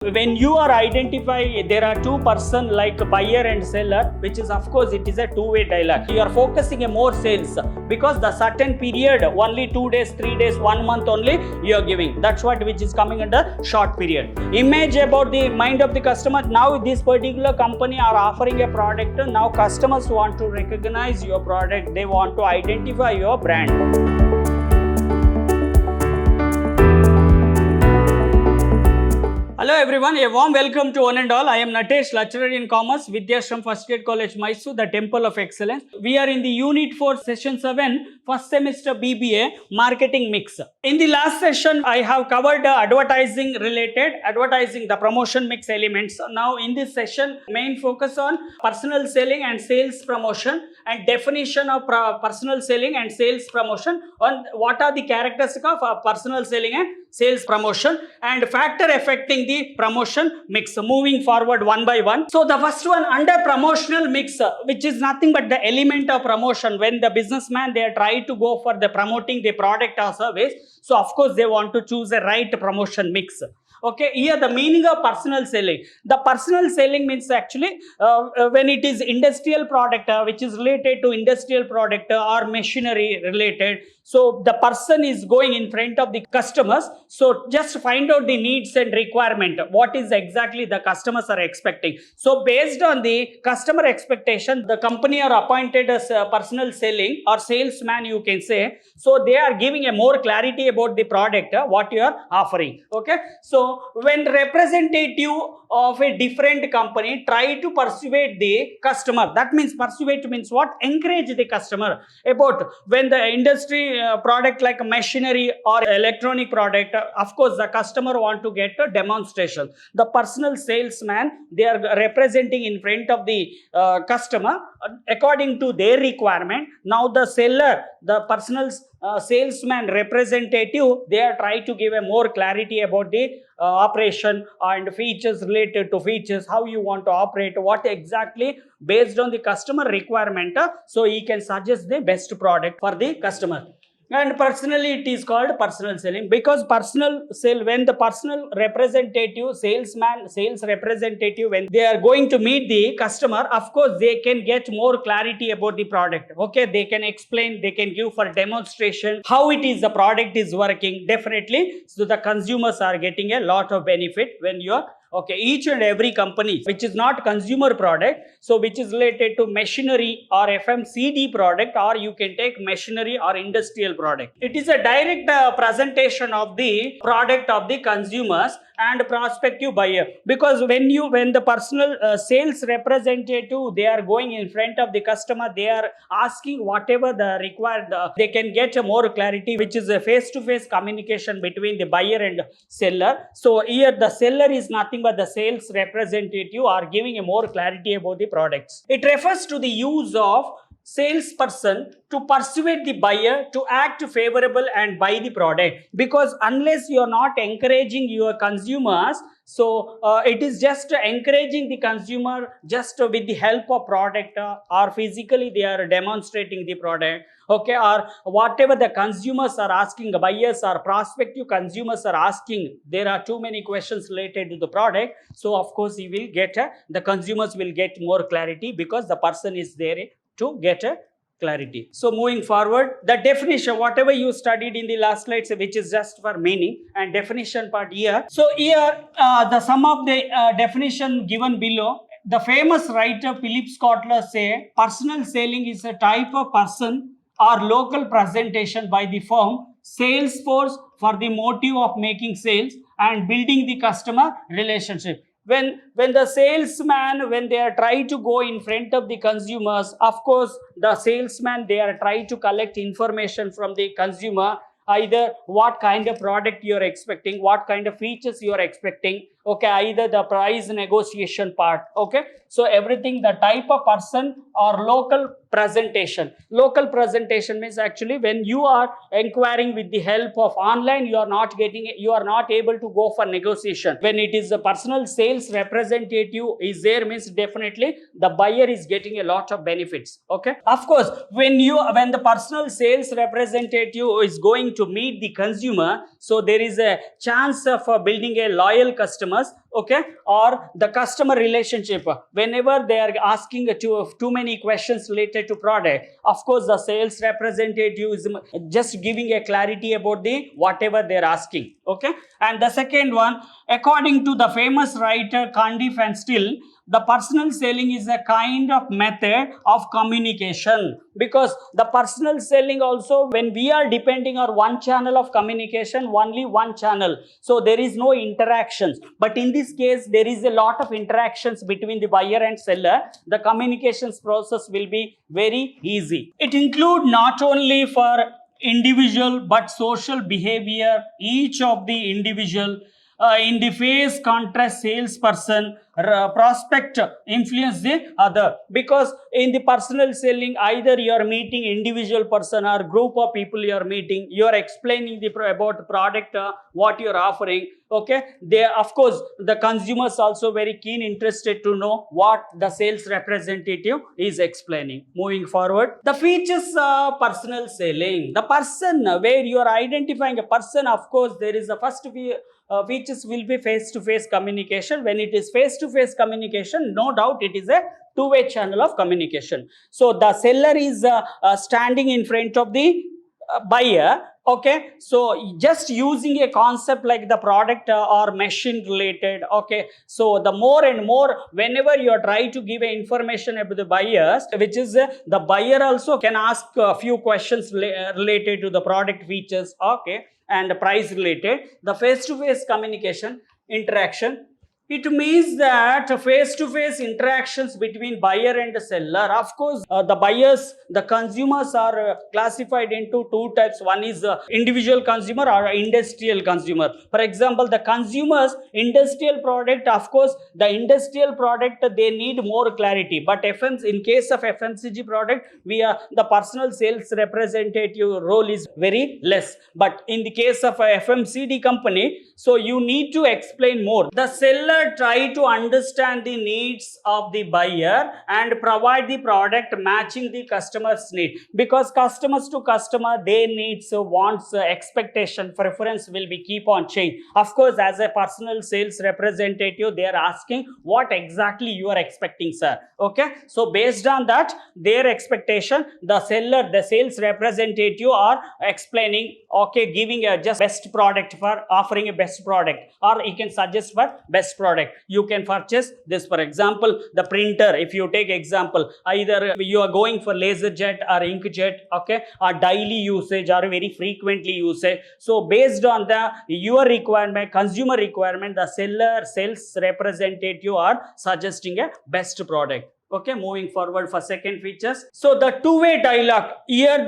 When you are identify, there are two person like buyer and seller, which is of course it is a two-way dialogue. You are focusing a more sales because the certain period, only 2 days, 3 days, 1 month only you are giving. That's what which is coming under short period. Image about the mind of the customer. Now this particular company are offering a product. Now customers want to recognize your product. They want to identify your brand. Hello everyone, a warm welcome to one and all. I am Natesh, lecturer in commerce, Vidhyaashram First Grade College, MYSURU, the Temple of Excellence. We are in the Unit 4, Session 7, first semester B.B.A, Marketing Mix. In the last session, I have covered advertising, the promotion mix elements. Now in this session, main focus on personal selling and sales promotion and definition of personal selling and sales promotion, on what are the characteristics of personal selling and sales promotion and factor affecting the promotion mix. Moving forward one by one. So the first one, under promotional mix, which is nothing but the element of promotion. When the businessman, they are trying to go for the promoting the product or service, so of course they want to choose a right promotion mix. Okay, here the meaning of personal selling. The personal selling means actually when it is industrial product which is related to industrial product or machinery related. So the person is going in front of the customers. So just find out the needs and requirement. What is exactly the customers are expecting. So based on the customer expectation, the company are appointed as personal selling or salesman, you can say. So they are giving a more clarity about the product, what you are offering. Okay. So when representative of a different company try to persuade the customer, that means persuade means what? Encourage the customer about when the industry product like machinery or electronic product, of course the customer want to get a demonstration. The personal salesman, they are representing in front of the customer according to their requirement. Now the seller, the personal salesman representative, they are trying to give a more clarity about the operation and features related to features, how you want to operate, what exactly based on the customer requirement. So he can suggest the best product for the customer. And personally it is called personal selling because personal sale, when the personal representative, salesman, sales representative, when they are going to meet the customer, of course they can get more clarity about the product. Okay, they can explain, they can give for demonstration how it is the product is working. Definitely, so the consumers are getting a lot of benefit when you are okay. Each and every company which is not consumer product, so which is related to machinery or FMCD product, or you can take machinery or industrial product. It is a direct presentation of the product of the consumers and prospective buyer, because when the personal sales representative, they are going in front of the customer, they are asking whatever the required, they can get a more clarity, which is a face-to-face communication between the buyer and seller. So here the seller is nothing but the sales representative are giving a more clarity about the products. It refers to the use of salesperson to persuade the buyer to act favorable and buy the product, because unless you are not encouraging your consumers, so it is just encouraging the consumer just with the help of product or physically they are demonstrating the product, okay, or whatever the consumers are asking, buyers or prospective consumers are asking. There are too many questions related to the product, so of course you will get the consumers will get more clarity because the person is there to get a clarity. So moving forward, the definition, whatever you studied in the last slides, which is just for meaning and definition part here. So here the sum of the definition given below. The famous writer Philip Kotler say personal selling is a type of person or local presentation by the firm sales force for the motive of making sales and building the customer relationship. When the salesman, when they are trying to go in front of the consumers, of course the salesman, they are trying to collect information from the consumer, either what kind of product you are expecting, what kind of features you are expecting, okay, either the price negotiation part, okay. So everything, the type of person or local presentation. Local presentation means actually when you are inquiring with the help of online, you are not able to go for negotiation. When it is a personal sales representative is there, means definitely the buyer is getting a lot of benefits. Okay. Of course, when the personal sales representative is going to meet the consumer, so there is a chance of building a loyal customer customers, okay, or the customer relationship. Whenever they are asking too many questions related to product, of course the sales representative is just giving a clarity about the whatever they are asking, okay. And the second one, according to the famous writer Cundiff and Still, the personal selling is a kind of method of communication, because the personal selling also, when we are depending on one channel of communication, only one channel, so there is no interactions. But in this case there is a lot of interactions between the buyer and seller. The communications process will be very easy. It include not only for individual but social behavior. Each of the individual in the face contrast salesperson prospect influence the other, because in the personal selling either you are meeting individual person or group of people you are meeting, you are explaining about the product, what you are offering, okay. They, of course the consumers also very keen interested to know what the sales representative is explaining. Moving forward, the features of personal selling. The person, where you are identifying a person, of course there is a first features will be face-to-face communication. When it is face-to-face communication, no doubt it is a two-way channel of communication. So the seller is standing in front of the buyer, okay. So just using a concept like the product or machine related, okay. So the more and more whenever you are trying to give information about the buyers, which is the buyer also can ask a few questions related to the product features, okay, and price related. The face-to-face communication interaction, it means that face-to-face interactions between buyer and seller. Of course, the buyers, the consumers are classified into two types. One is individual consumer or industrial consumer. For example, the consumers, industrial product, of course, the industrial product, they need more clarity. But in case of FMCG product, the personal sales representative role is very less. But in the case of a FMCD company, so you need to explain more. The seller try to understand the needs of the buyer and provide the product matching the customer's need, because customers to customer, their needs, wants, expectation, preference will be keep on change. Of course, as a personal sales representative, they are asking what exactly you are expecting, sir, okay. So based on that, their expectation, the seller, the sales representative are explaining, okay, giving a just best product, for offering a best product, or you can suggest for best product. You can purchase this. For example, the printer, if you take example, either you are going for laser jet or inkjet, okay, or daily usage or very frequently usage. So based on your requirement, consumer requirement, the seller, sales representative are suggesting a best product. Okay, moving forward for second features. So the two-way dialogue. Here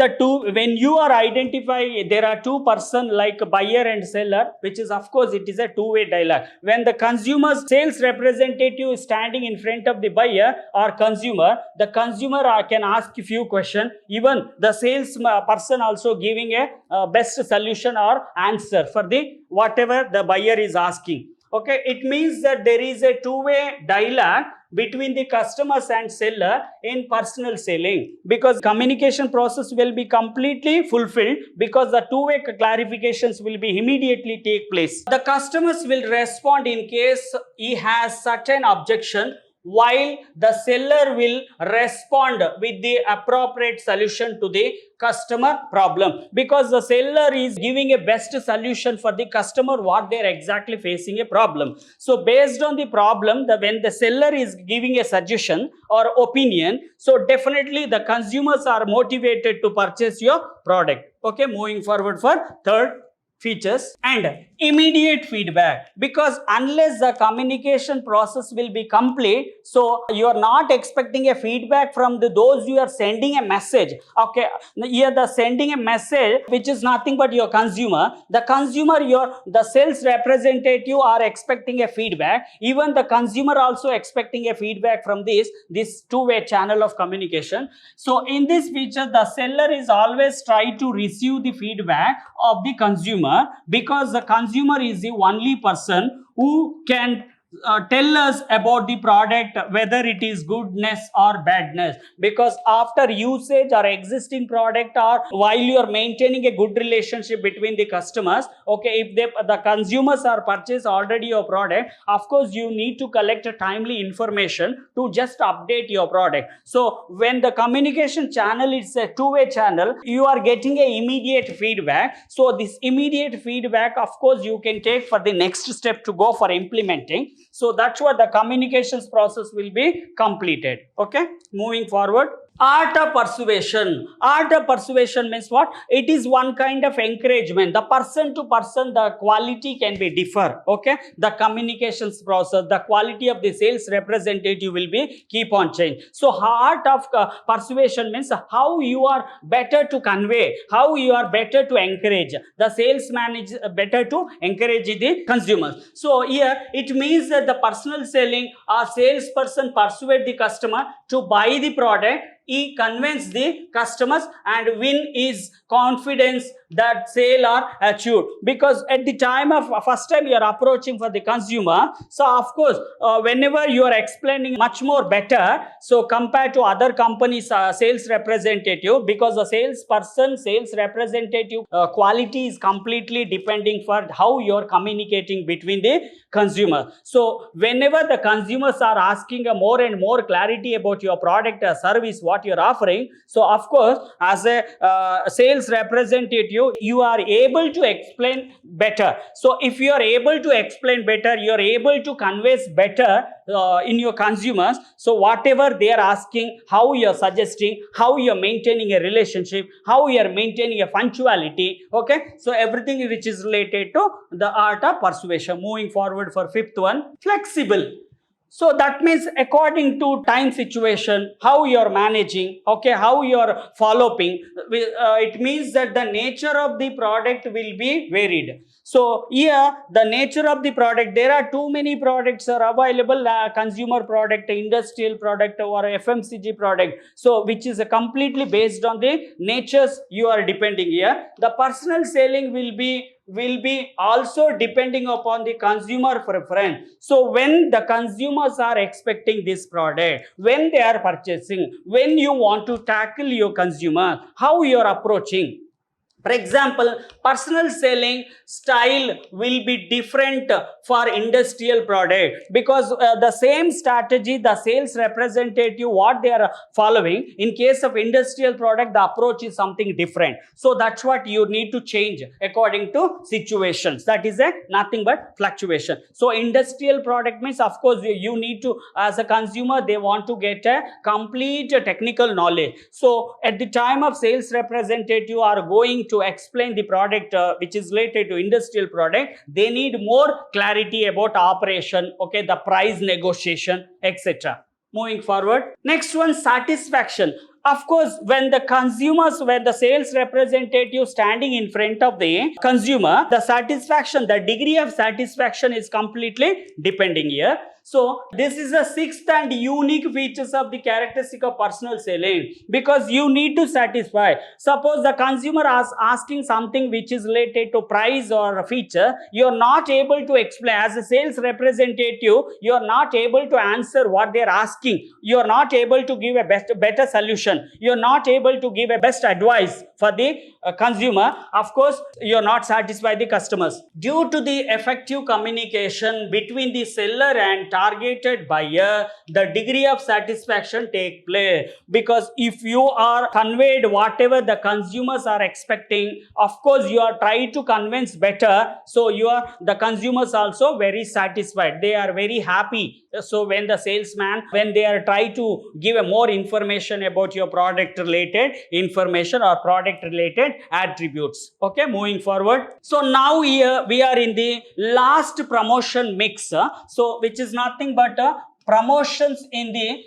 when you are identifying, there are two person like buyer and seller, which is of course it is a two-way dialogue. When the consumer sales representative is standing in front of the buyer or consumer, the consumer can ask a few questions. Even the sales person also giving a best solution or answer for the whatever the buyer is asking. Okay, it means that there is a two-way dialogue between the customers and seller in personal selling, because communication process will be completely fulfilled, because the two-way clarifications will be immediately take place. The customers will respond in case he has certain objection, while the seller will respond with the appropriate solution to the customer problem, because the seller is giving a best solution for the customer what they are exactly facing a problem. So based on the problem, when the seller is giving a suggestion or opinion, so definitely the consumers are motivated to purchase your product. Okay, moving forward for third features, and immediate feedback, because unless the communication process will be complete, so you are not expecting a feedback from those you are sending a message. Okay, here the sending a message which is nothing but your consumer, the sales representative are expecting a feedback, even the consumer also expecting a feedback from this two-way channel of communication. So in this feature, the seller is always try to receive the feedback of the consumer, because the consumer is the only person who can tell us about the product, whether it is goodness or badness, because after usage or existing product, or while you are maintaining a good relationship between the customers, okay, if the consumers are purchased already your product, of course you need to collect a timely information to just update your product. So when the communication channel is a two-way channel, you are getting a immediate feedback. So this immediate feedback, of course, you can take for the next step to go for implementing. So that's what the communications process will be completed. Okay, moving forward. Art of persuasion. Art of persuasion means what? It is one kind of encouragement. The person to person, the quality can be differ. Okay, the communications process, the quality of the sales representative will be keep on change. So art of persuasion means how you are better to convey, how you are better to encourage. The salesman is better to encourage the consumers. So here it means that the personal selling or salesperson persuade the customer to buy the product. He convinces the customers and win his confidence that sale are achieved, because at the time of first time you are approaching for the consumer, so of course whenever you are explaining much more better, so compared to other companies sales representative, because the salesperson sales representative quality is completely depending for how you are communicating between the consumer. So whenever the consumers are asking a more and more clarity about your product or service what you're offering, so of course as a sales representative you are able to explain better. So if you are able to explain better, you are able to convey better in your consumers. So whatever they are asking, how you are suggesting, how you are maintaining a relationship, how you are maintaining a punctuality. Okay, so everything which is related to the art of persuasion. Moving forward for fifth one, flexible. So that means according to time situation, how you are managing, okay, how you are following, it means that the nature of the product will be varied. So here the nature of the product, there are too many products are available, consumer product, industrial product or FMCG product, so which is completely based on the natures you are depending here. The personal selling will be also depending upon the consumer preference. So when the consumers are expecting this product, when they are purchasing, when you want to tackle your consumer, how you are approaching. For example, personal selling style will be different for industrial product, because the same strategy the sales representative what they are following, in case of industrial product the approach is something different. So that's what you need to change according to situations. That is a nothing but fluctuation. So industrial product means of course you need to, as a consumer they want to get a complete technical knowledge. So at the time of sales representative are going to explain the product which is related to industrial product, they need more clarity about operation, okay, the price negotiation, etc. Moving forward, next one, satisfaction. Of course, when the sales representative standing in front of the consumer, the satisfaction, the degree of satisfaction is completely depending here. So this is the sixth and unique features of the characteristic of personal selling, because you need to satisfy. Suppose the consumer is asking something which is related to price or a feature, you are not able to explain. As a sales representative, you are not able to answer what they are asking. You are not able to give a better solution. You are not able to give a best advice for the consumer. Of course, you are not satisfied the customers. Due to the effective communication between the seller and targeted buyer, the degree of satisfaction take place, because if you are conveyed whatever the consumers are expecting, of course you are trying to convince better, so the consumers also very satisfied, they are very happy. So when the salesman, when they are trying to give a more information about your product related information or product related attributes. Okay, moving forward. So now here we are in the last promotion mix, so which is nothing but promotions in the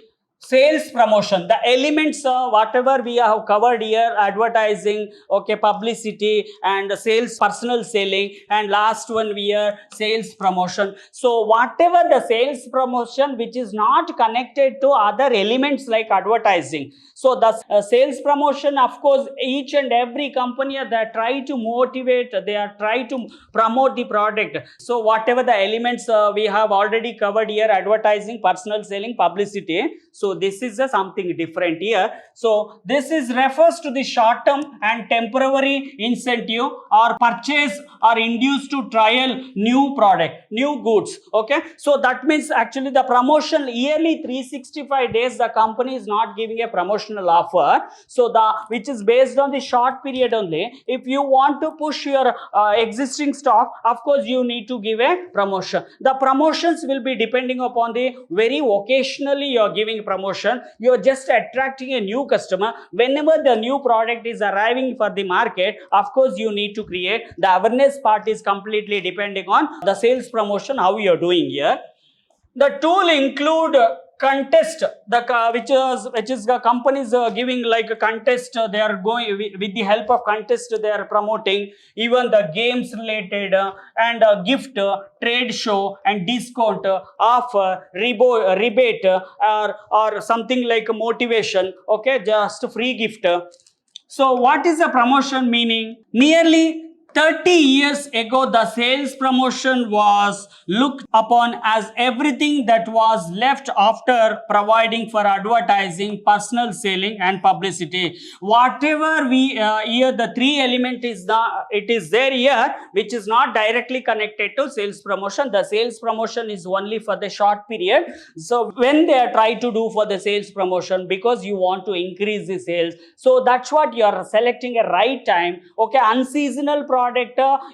Sales promotion, the elements whatever we have covered here: advertising, okay, publicity, and sales, personal selling, and last one we are sales promotion. So whatever the sales promotion which is not connected to other elements like advertising, so the sales promotion, of course, each and every company they try to motivate, they are try to promote the product. So whatever the elements we have already covered here: advertising, personal selling, publicity. So this is something different here. So this is refers to the short term and temporary incentive or purchase or induced to trial new product, new goods. Okay, so that means actually the promotion yearly 365 days the company is not giving a promotional offer. So the which is based on the short period only. If you want to push your existing stock, of course you need to give a promotion. The promotions will be depending upon the very occasionally you are giving promotion. You are just attracting a new customer. Whenever the new product is arriving for the market, of course you need to create the awareness part is completely depending on the sales promotion how you are doing here. The tool include contest, the which is the companies giving like a contest. They are going with the help of contest. They are promoting even the games related and gift, trade show, and discount, offer, rebate, or something like motivation. Okay, just free gift. So what is the promotion meaning? Nearly 30 years ago, the sales promotion was looked upon as everything that was left after providing for advertising, personal selling, and publicity. Whatever we here, the three element is it is there here, which is not directly connected to sales promotion. The sales promotion is only for the short period. So when they are trying to do for the sales promotion, because you want to increase the sales, so that's what you are selecting a right time. Okay, unseasonal product,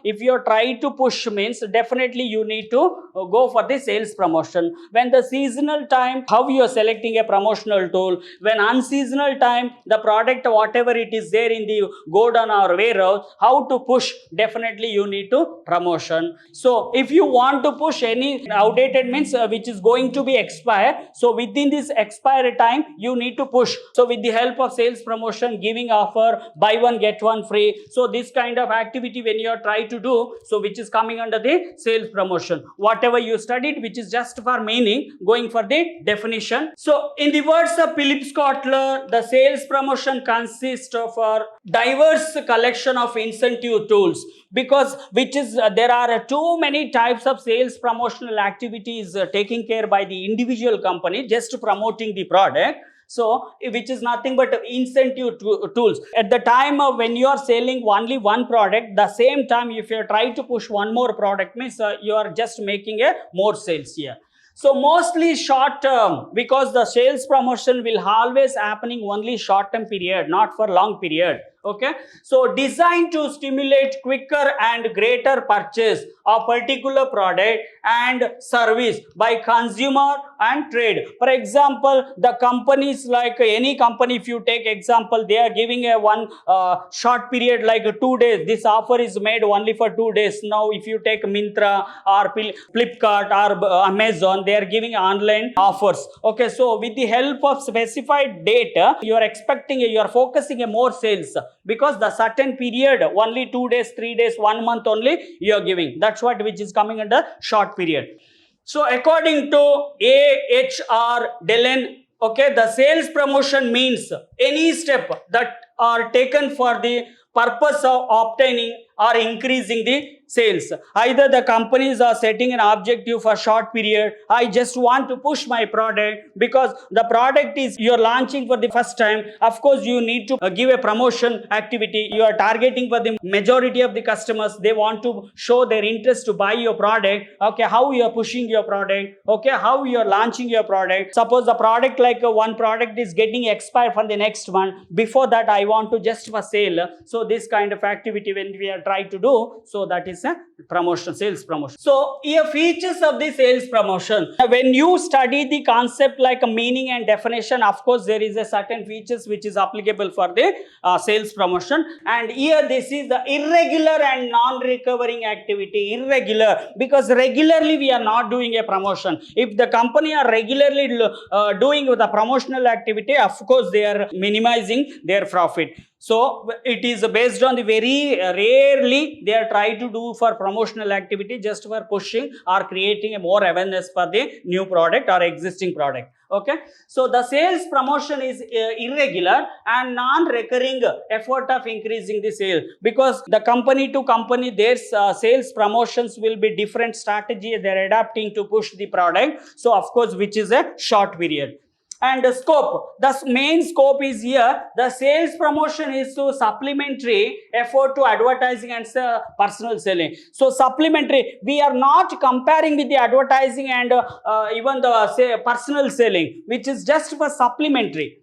if you try to push means definitely you need to go for the sales promotion. When the seasonal time, how you are selecting a promotional tool. When unseasonal time, the product whatever it is there in the godown or warehouse, how to push, definitely you need to promotion. So if you want to push any outdated means which is going to be expired, so within this expiry time you need to push. So with the help of sales promotion, giving offer, buy one get one free, so this kind of activity when you are trying to do, so which is coming under the sales promotion. Whatever you studied which is just for meaning, going for the definition. So in the words of Philip Kotler, the sales promotion consists of a diverse collection of incentive tools, because which is there are too many types of sales promotional activities taken care by the individual company just promoting the product. So which is nothing but incentive tools. At the time of when you are selling only one product, the same time if you try to push one more product means you are just making a more sales here. So mostly short term, because the sales promotion will always happening only short term period, not for long period. Okay, so designed to stimulate quicker and greater purchase of particular product and service by consumer and trade. For example, the companies like any company, if you take example, they are giving a one short period like 2 days. This offer is made only for 2 days. Now if you take Myntra or Flipkart or Amazon, they are giving online offers. Okay, so with the help of specified data, you are expecting, you are focusing a more sales, because the certain period only 2 days, 3 days, 1 month only you are giving. That's what which is coming under short period. So according to A.H.R. Dillon, okay, the sales promotion means any step that are taken for the purpose of obtaining or increasing the sales. Either the companies are setting an objective for short period. I just want to push my product because the product is you're launching for the first time. Of course, you need to give a promotion activity. You are targeting for the majority of the customers. They want to show their interest to buy your product. Okay, how you are pushing your product. Okay, how you are launching your product. Suppose the product like one product is getting expired for the next one. Before that, I want to just for sale. So this kind of activity when we are try to do. So that is a promotion, sales promotion. So here features of the sales promotion. When you study the concept like a meaning and definition, of course there is a certain features which is applicable for the sales promotion. And here this is the irregular and non-recurring activity. Irregular, because regularly we are not doing a promotion. If the company are regularly doing the promotional activity, of course they are minimizing their profit. So it is based on the very rarely they are trying to do for promotional activity, just for pushing or creating a more awareness for the new product or existing product. Okay, so the sales promotion is irregular and non-recurring effort of increasing the sale, because the company to company their sales promotions will be different strategy they are adapting to push the product. So of course which is a short period. And the scope, the main scope is here, the sales promotion is to supplementary effort to advertising and personal selling. So supplementary, we are not comparing with the advertising and even the personal selling, which is just for supplementary.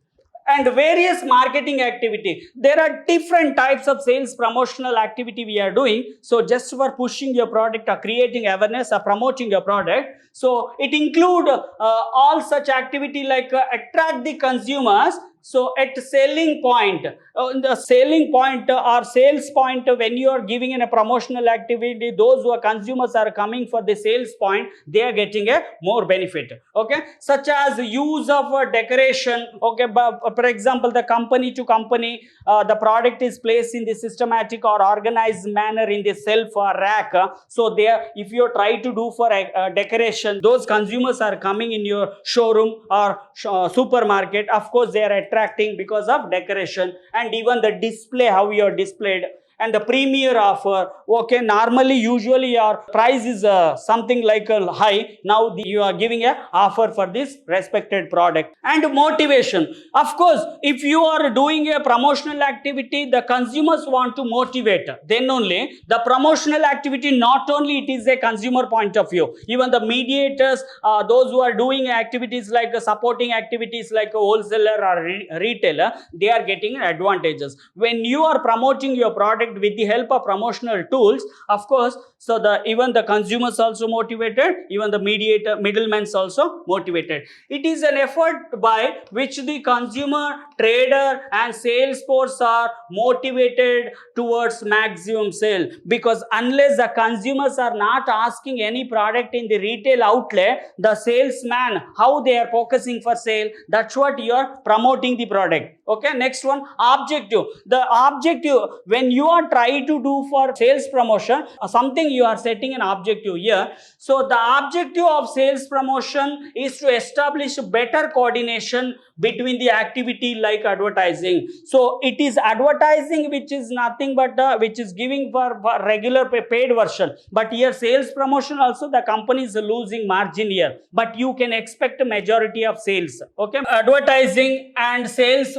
And various marketing activity, there are different types of sales promotional activity we are doing. So just for pushing your product or creating awareness or promoting your product, so it include all such activity like attract the consumers. So at selling point, the selling point or sales point, when you are giving in a promotional activity, those who are consumers are coming for the sales point, they are getting a more benefit. Okay, such as use of decoration. Okay, for example, the company to company, the product is placed in the systematic or organized manner in the shelf or rack. So there, if you try to do for a decoration, those consumers are coming in your showroom or supermarket. Of course, they are attracting because of decoration, and even the display, how you are displayed, and the premier offer. Okay, normally usually your price is something like high. Now you are giving a offer for this respected product. And motivation, of course, if you are doing a promotional activity, the consumers want to motivate, then only the promotional activity, not only it is a consumer point of view, even the mediators, those who are doing activities like supporting activities like a wholesaler or retailer, they are getting advantages. When you are promoting your product with the help of promotional tools, of course, so even the consumers also motivated, even the middlemen also motivated. It is an effort by which the consumer, trader and sales force are motivated towards maximum sale, because unless the consumers are not asking any product in the retail outlet, the salesman, how they are focusing for sale, that's what you are promoting the product. Okay, next one, objective. The objective, when you are trying to do for sales promotion, something you are setting an objective here. So the objective of sales promotion is to establish better coordination between the activity like advertising. So it is advertising which is nothing but which is giving for regular paid version, but here sales promotion also the company is losing margin here, but you can expect a majority of sales. Okay, advertising and sales,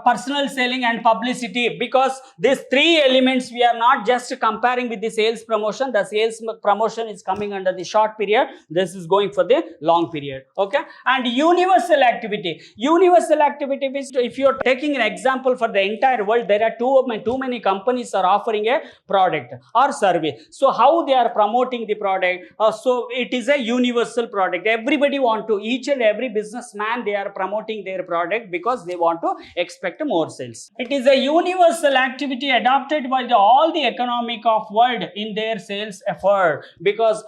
personal selling and publicity, because these three elements we are not just comparing with the sales promotion. The sales promotion is coming under the short period, this is going for the long period. Okay, and universal activity. Universal activity means, if you are taking an example for the entire world, there are too many companies are offering a product or service. So how they are promoting the product? So it is a universal product. Everybody want to, each and every businessman, they are promoting their product because they want to expect more sales. It is a universal activity adopted by all the economic of world in their sales effort, because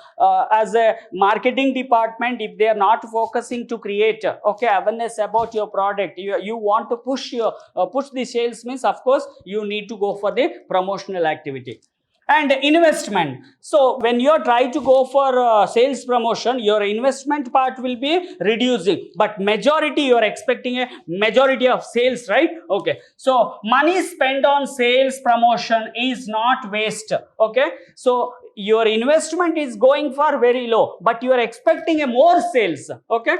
as a marketing department, if they are not focusing to create awareness about your product, you want to push the sales, means of course you need to go for the promotional activity. And investment. So when you are trying to go for sales promotion, your investment part will be reducing, but majority you are expecting a majority of sales, right? Okay, so money spent on sales promotion is not waste. Okay, so your investment is going for very low, but you are expecting a more sales. Okay,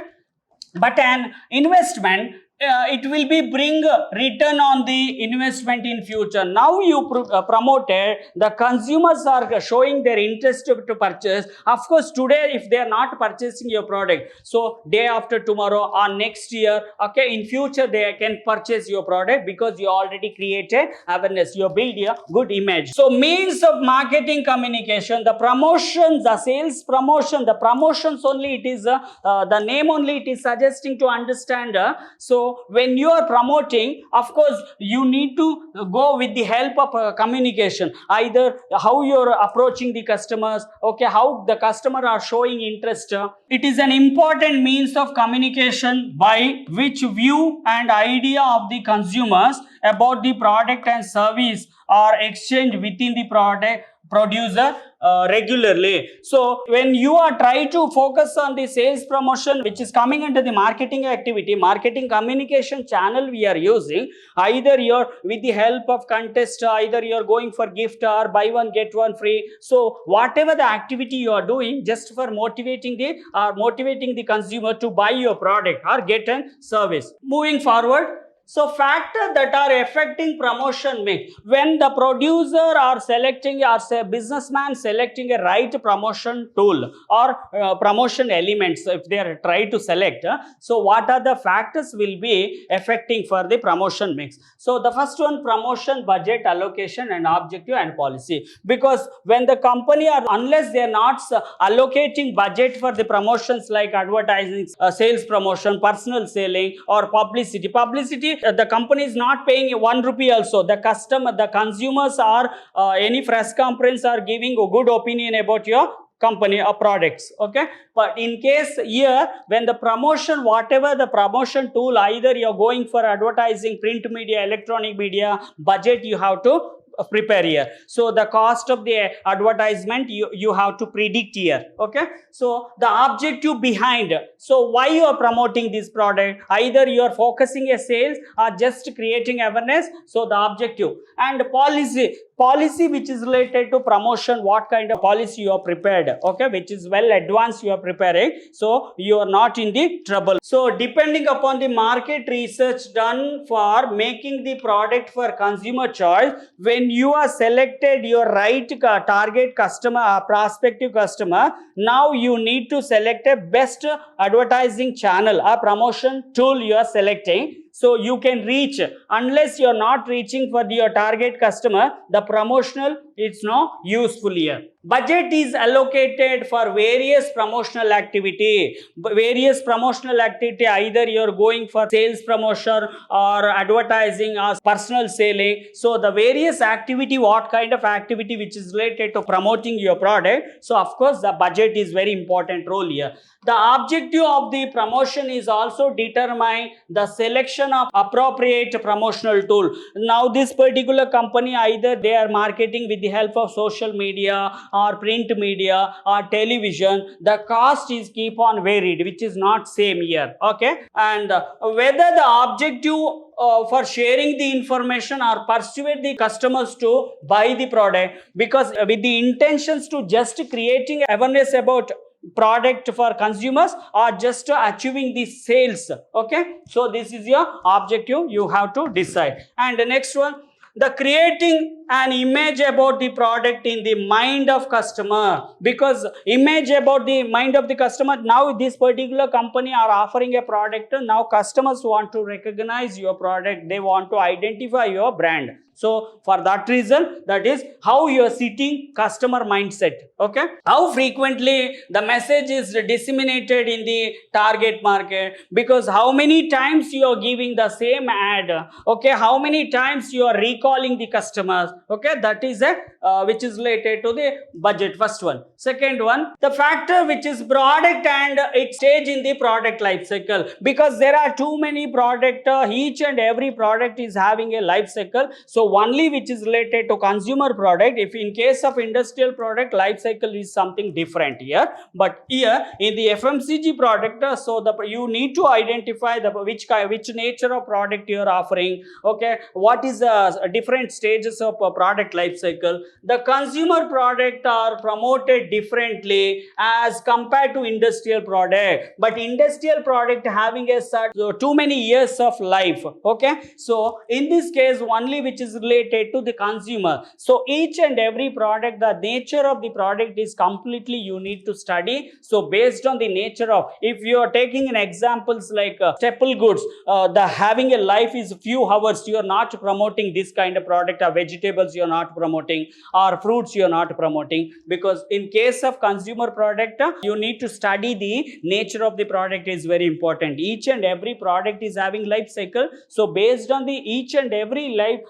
but an investment it will be bring return on the investment in future. Now you promoted, the consumers are showing their interest to purchase. Of course, today if they are not purchasing your product, so day after tomorrow or next year, okay, in future they can purchase your product because you already created awareness, you build a good image. So means of marketing communication, the promotions, the sales promotion, the promotions only, it is the name only it is suggesting to understand. So when you are promoting, of course you need to go with the help of communication, either how you are approaching the customers, okay, how the customer are showing interest. It is an important means of communication by which view and idea of the consumers about the product and service are exchanged within the product producer regularly. So when you are trying to focus on the sales promotion, which is coming under the marketing activity, marketing communication channel we are using, either you're with the help of contest, either you're going for gift or buy one get one free. So whatever the activity you are doing, just for motivating the consumer to buy your product or get a service. Moving forward, so factors that are affecting promotion mix. When the producer are selecting, or say businessman selecting a right promotion tool or promotion elements, if they are trying to select, so what are the factors will be affecting for the promotion mix? So the first one, promotion budget allocation and objective and policy. Because when the company are, unless they are not allocating budget for the promotions like advertising, sales promotion, personal selling or publicity, the company is not paying 1 rupee also. The consumers are any press conference are giving a good opinion about your company or products, okay. But in case here, when the promotion, whatever the promotion tool, either you're going for advertising, print media, electronic media, budget you have to prepare here. So the cost of the advertisement you have to predict here, okay. So the objective behind, so why you are promoting this product, either you are focusing a sales or just creating awareness. So the objective and policy which is related to promotion, what kind of policy you are prepared, okay, which is well advanced you are preparing, so you are not in the trouble. So depending upon the market research done for making the product for consumer choice, when you are selected your right target customer, prospective customer, now you need to select a best advertising channel or promotion tool you are selecting. So you can reach, unless you are not reaching for your target customer, the promotional it's not useful here. Budget is allocated for various promotional activity. Either you are going for sales promotion or advertising or personal selling. So the various activity, what kind of activity which is related to promoting your product. So of course the budget is very important role here. The objective of the promotion is also determine the selection of appropriate promotional tool. Now this particular company, either they are marketing with the help of social media or print media or television, the cost is keep on varied, which is not same here, okay. And whether the objective for sharing the information or persuade the customers to buy the product, because with the intentions to just creating awareness about product for consumers or just achieving the sales, okay. So this is your objective you have to decide. And the next one, the creating an image about the product in the mind of customer, because image about the mind of the customer, now this particular company are offering a product, now customers want to recognize your product, they want to identify your brand. So for that reason, that is how you are setting customer mindset, okay. How frequently the message is disseminated in the target market, because how many times you are giving the same ad, okay, how many times you are recalling the customers, okay, that is a which is related to the budget, first one. Second one, the factor which is product and its stage in the product life cycle, because there are too many product, each and every product is having a life cycle. So only which is related to consumer product, if in case of industrial product, life cycle is something different here, but here in the FMCG product, so you need to identify the which nature of product you are offering, okay, what is the different stages of product life cycle. The consumer product are promoted differently as compared to industrial product, but industrial product having a too many years of life. Okay, so in this case only which is related to the consumer. So each and every product, the nature of the product is completely you need to study. So based on the nature of, if you are taking in examples like staple goods, the having a life is few hours, you are not promoting this kind of product, or vegetables you are not promoting, or fruits you are not promoting, because in case of consumer product you need to study the nature of the product is very important. Each and every product is having life cycle. So based on the each and every life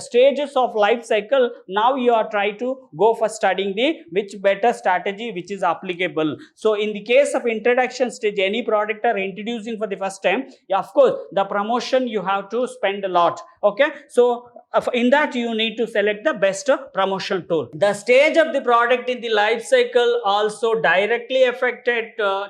stages of life cycle, now you are trying to go for studying the which better strategy which is applicable. So in the case of introduction stage, any product are introducing for the first time, of course the promotion you have to spend a lot. Okay, so in that you need to select the best promotion tool. The stage of the product in the life cycle also directly affected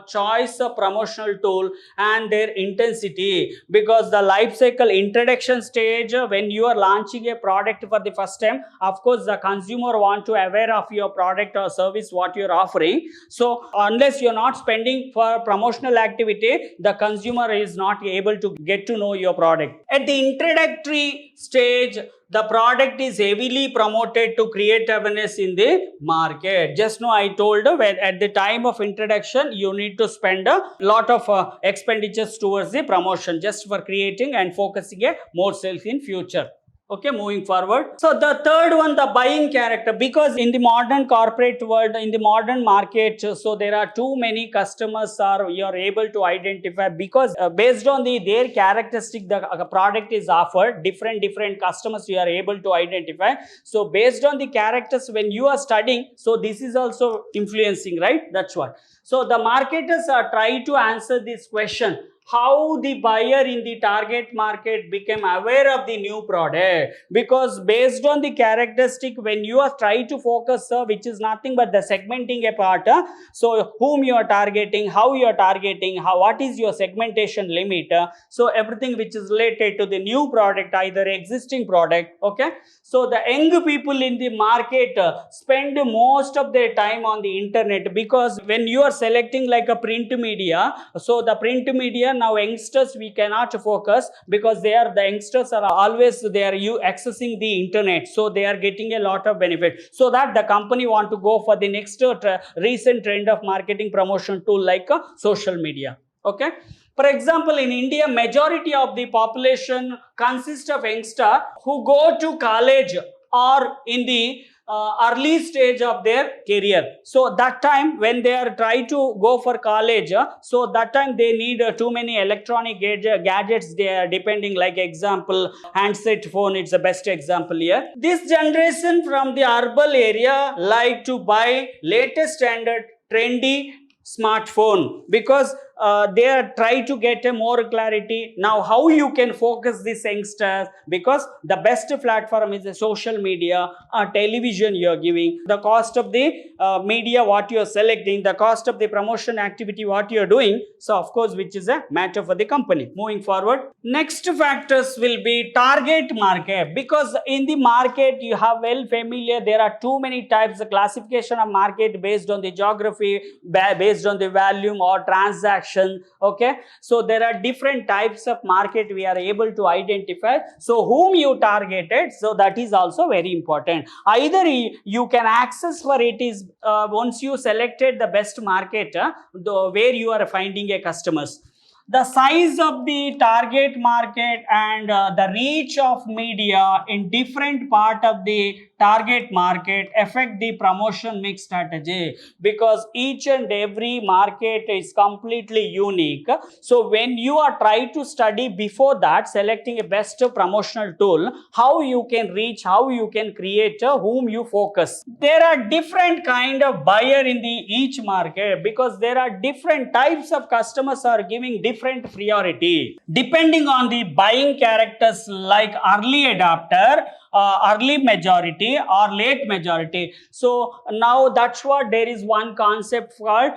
choice of promotional tool and their intensity, because the life cycle introduction stage, when you are launching a product for the first time, of course the consumer want to aware of your product or service what you are offering. So unless you are not spending for promotional activity, the consumer is not able to get to know your product. At the introductory stage, the product is heavily promoted to create awareness in the market. Just now I told when at the time of introduction you need to spend a lot of expenditures towards the promotion just for creating and focusing a more sales in future. Okay, moving forward. So the third one, the buying character, because in the modern corporate world, in the modern market, so there are too many customers are you are able to identify, because based on their characteristic, the product is offered, different customers you are able to identify. So based on the characters when you are studying, so this is also influencing, right? That's what. So the marketers are trying to answer this question, how the buyer in the target market became aware of the new product, because based on the characteristic when you are trying to focus which is nothing but the segmenting a part, so whom you are targeting, how you are targeting, what is your segmentation limit, so everything which is related to the new product, either existing product. Okay, so the young people in the market spend most of their time on the internet, because when you are selecting like a print media, so the print media now youngsters we cannot focus, because the youngsters are always accessing the internet, so they are getting a lot of benefit. So that the company want to go for the next recent trend of marketing promotion tool like social media. Okay, for example, in India, majority of the population consists of youngsters who go to college or in the early stage of their career. So that time when they are trying to go for college, so that time they need too many electronic gadgets. They are depending, like example handset phone, it's the best example here. This generation from the urban area like to buy latest standard trendy smartphone, because they are trying to get a more clarity. Now how you can focus these youngsters, because the best platform is the social media, television you are giving, the cost of the media what you are selecting, the cost of the promotion activity what you are doing, so of course which is a matter for the company. Moving forward, next factors will be target market, because in the market you have well familiar there are too many types of classification of market based on the geography, based on the volume or transaction. Okay, so there are different types of market we are able to identify. So whom you targeted, so that is also very important. Either you can access for it is once you selected the best market, where you are finding a customers, the size of the target market and the reach of media in different part of the target market affect the promotion mix strategy, because each and every market is completely unique. So when you are trying to study before that, selecting a best promotional tool, how you can reach, how you can create, whom you focus. There are different kind of buyer in the each market, because there are different types of customers are giving different different priority depending on the buying characters like early adopter, early majority or late majority. So now that's what there is one concept called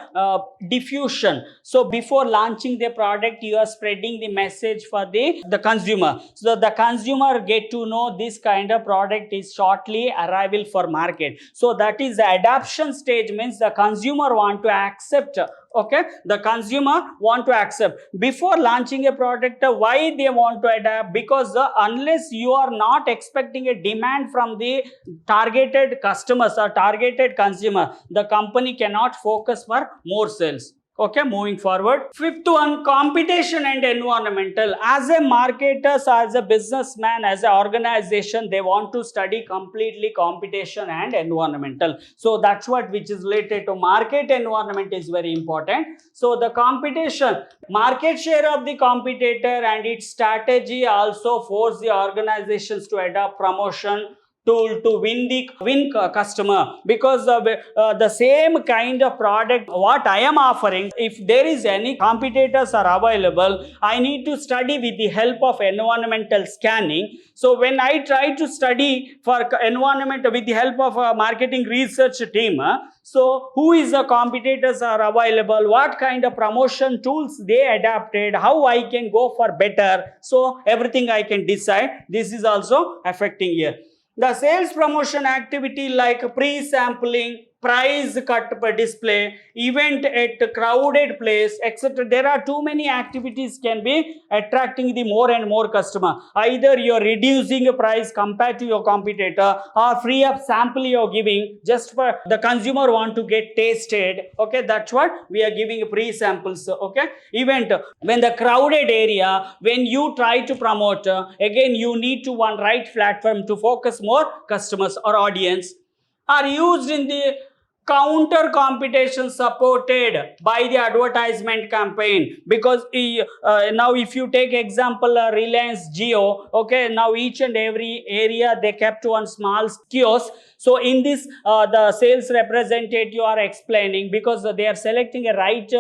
diffusion. So before launching the product, you are spreading the message for the consumer. So the consumer get to know this kind of product is shortly arrival for market. So that is the adoption stage, means the consumer want to accept. Okay, the consumer want to accept before launching a product. Why they want to adapt? Because unless you are not expecting a demand from the targeted customers or targeted consumer, the company cannot focus for more sales. Okay, moving forward. Fifth one, competition and environmental. As a marketer, as a businessman, as an organization, they want to study completely competition and environmental. So that's what which is related to market environment is very important. So the competition, market share of the competitor and its strategy also force the organizations to adopt promotion tool to win customer, because the same kind of product what I am offering, if there is any competitors are available, I need to study with the help of environmental scanning. So when I try to study for environment with the help of a marketing research team, so who is the competitors are available, what kind of promotion tools they adapted, how I can go for better, so everything I can decide. This is also affecting here. The sales promotion activity like pre-sampling, price cut per display, event at crowded place, etc. There are too many activities can be attracting the more and more customer. Either you are reducing a price compared to your competitor, or free of sample you are giving just for the consumer want to get tasted. Okay, that's what we are giving pre-samples. Okay, event when the crowded area, when you try to promote, again you need to one right platform to focus more customers or audience, are used in the counter competition supported by the advertisement campaign. Because now if you take example Reliance Jio, okay, now each and every area they kept one small kiosk. So in this the sales representative are explaining, because they are selecting a right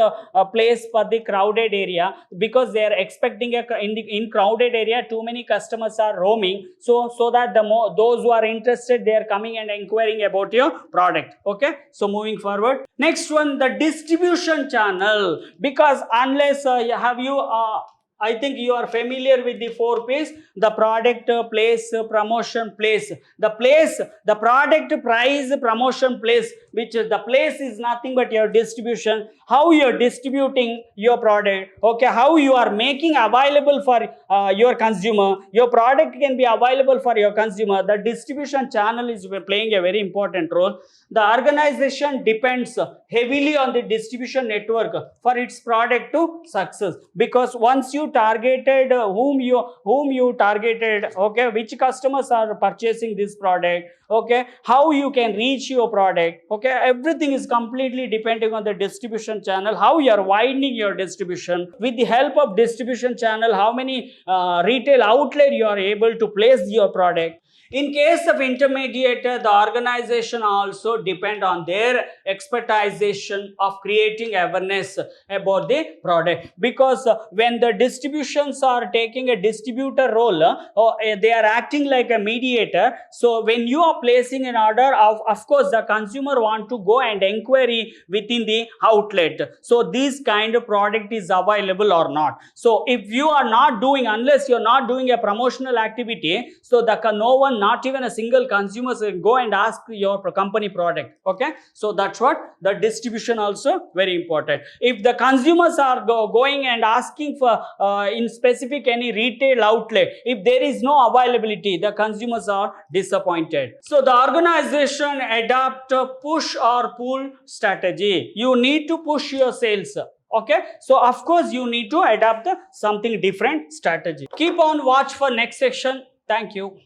place for the crowded area, because they are expecting in crowded area too many customers are roaming, so that those who are interested, they are coming and inquiring about your product. Okay, so moving forward, next one, the distribution channel. Because unless I think you are familiar with the 4 P's: the product, place, promotion, place. The product, price, promotion, place, which is the place is nothing but your distribution. How you are distributing your product, okay, how you are making available for your consumer. Your product can be available for your consumer. The distribution channel is playing a very important role. The organization depends heavily on the distribution network for its product to success, because once you targeted whom you targeted, okay, which customers are purchasing this product, okay, how you can reach your product, okay, everything is completely depending on the distribution channel. How you are widening your distribution with the help of distribution channel, how many retail outlet you are able to place your product. In case of intermediator, the organization also depend on their expertization of creating awareness about the product. Because when the distributions are taking a distributor role, they are acting like a mediator. So when you are placing an order, of course the consumer want to go and inquiry within the outlet. So this kind of product is available or not. So if you are not doing, unless you are not doing a promotional activity, so no one, not even a single consumer will go and ask your company product. Okay, so that's what the distribution also very important. If the consumers are going and asking for in specific any retail outlet, if there is no availability, the consumers are disappointed. So the organization adopt a push or pull strategy. You need to push your sales. Okay, so of course you need to adapt something different strategy. Keep on watch for next section. Thank you.